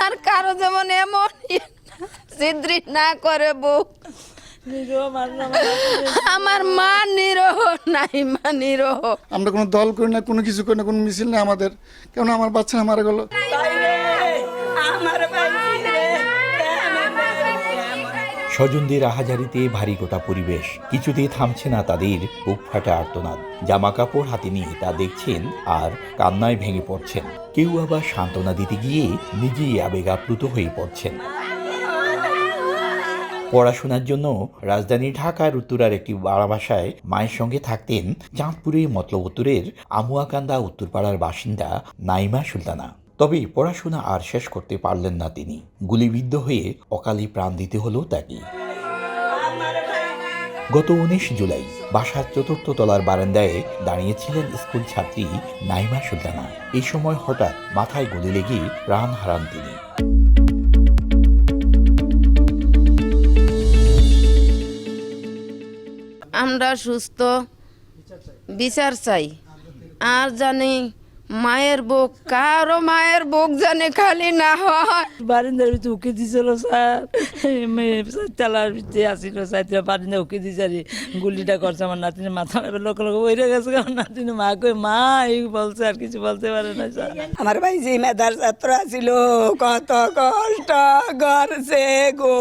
আর কারো যেমন এমন ছিদ্রি না করে বউ। আমার মা নিরহ, নাই মা নিরহ। আমরা কোনো দল করি না, কোনো কিছু করি না, কোনো মিছিল নেই আমাদের। কেন আমার বাচ্চা মারা গেল। স্বজনদের আহাজারিতে ভারী গোটা পরিবেশ, কিছুতেই থামছে না তাদের বুক ফাটা আর্তনাদ। জামা কাপড় হাতে নিয়ে তা দেখছেন আর কান্নায় ভেঙে পড়ছেন। কেউ আবার সান্ত্বনা দিতে গিয়ে নিজেই আবেগ আপ্লুত হয়ে পড়ছেন। পড়াশোনার জন্য রাজধানী ঢাকার উত্তরার একটি বাড়া বাসায় মায়ের সঙ্গে থাকতেন চাঁদপুরের মতলব উত্তরের আমুয়াকান্দা উত্তরপাড়ার বাসিন্দা নাইমা সুলতানা। তবে পড়াশোনা আর শেষ করতে পারলেন না তিনি। গুলিবিদ্ধ হয়ে অকালে প্রাণ দিতে হলো তাকে। গত 19 জুলাই বাসার 4র্থ তলার বারান্দায় দাঁড়িয়েছিলেন স্কুল ছাত্রী নাইমা সুলতানা। এই সময় হঠাৎ মাথায় গুলি লেগে প্রাণ হারান তিনি। আমরা সুস্থ বিচার চাই। আর জানি মায়ের বুক, কারো মায়ের বুক জানে খালি না হয়। বারিন্দার ভিতরে উকি দিছিল স্যার, তেলার ভিতরে আসিল স্যার, বারিন্দা উকি দিছারি গুলিটা করছে আমার নাতিনের মাথা, লোক লোক ওইরে গেছে আমার নাতিনের মা কই মা এই বলছে, আর কিছু বলতে পারে না স্যার। আমার ভাই যে মেধার ছাত্র ছিল, কত কষ্ট করছে গো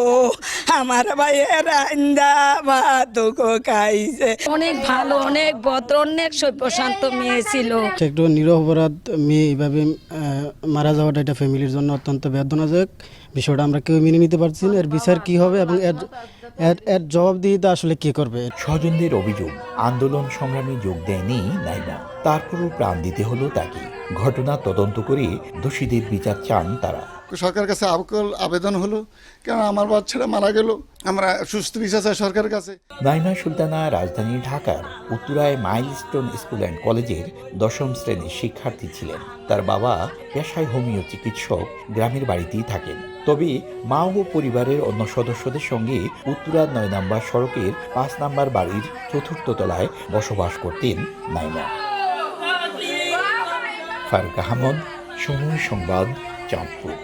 আমার ভাইয়ের আইন্দা ভাতও খাইছে। অনেক ভালো, অনেক ভদ্র, অনেক সভ্যশান্ত মেয়ে ছিল। একটু নিরপরাধ মেয়ে এইভাবে মারা যাওয়াটা এটা ফ্যামিলির জন্য অত্যন্ত বেদনাদায়ক বিষয়টা। আমরা কেউ মেনে নিতে পারছি না। এর বিচার কি হবে এবং এর জবাবদিহিতা আসলে কে করবে। স্বজনদের অভিযোগ, আন্দোলন সংগ্রামে যোগ দেয়নি নাইমা, তারপরও প্রাণ দিতে হলো তাকে। ঘটনা তদন্ত করে দোষীদের বিচার চান তারা। সরকারের কাছে আবেদন হলো, কেন আমার বাচ্চারা মারা গেল, আমরা সুস্থ বিচার চাই সরকারের কাছে। নাইমা সুলতানা রাজধানী ঢাকার উত্তরায় মাইলস্টোন স্কুল অ্যান্ড কলেজের 10ম শ্রেণীর শিক্ষার্থী ছিলেন। তার বাবা পেশায় হোমিও চিকিৎসক, গ্রামের বাড়িতেই থাকেন। তবে মা ও পরিবারের অন্য সদস্যদের সঙ্গে উত্তরার 9 নম্বর সড়কের 5 নম্বর বাড়ির 4র্থ তলায় বসবাস করতেন নাইমা। ফারুক আহমদ, সময় সংবাদ, চাঁদপুর।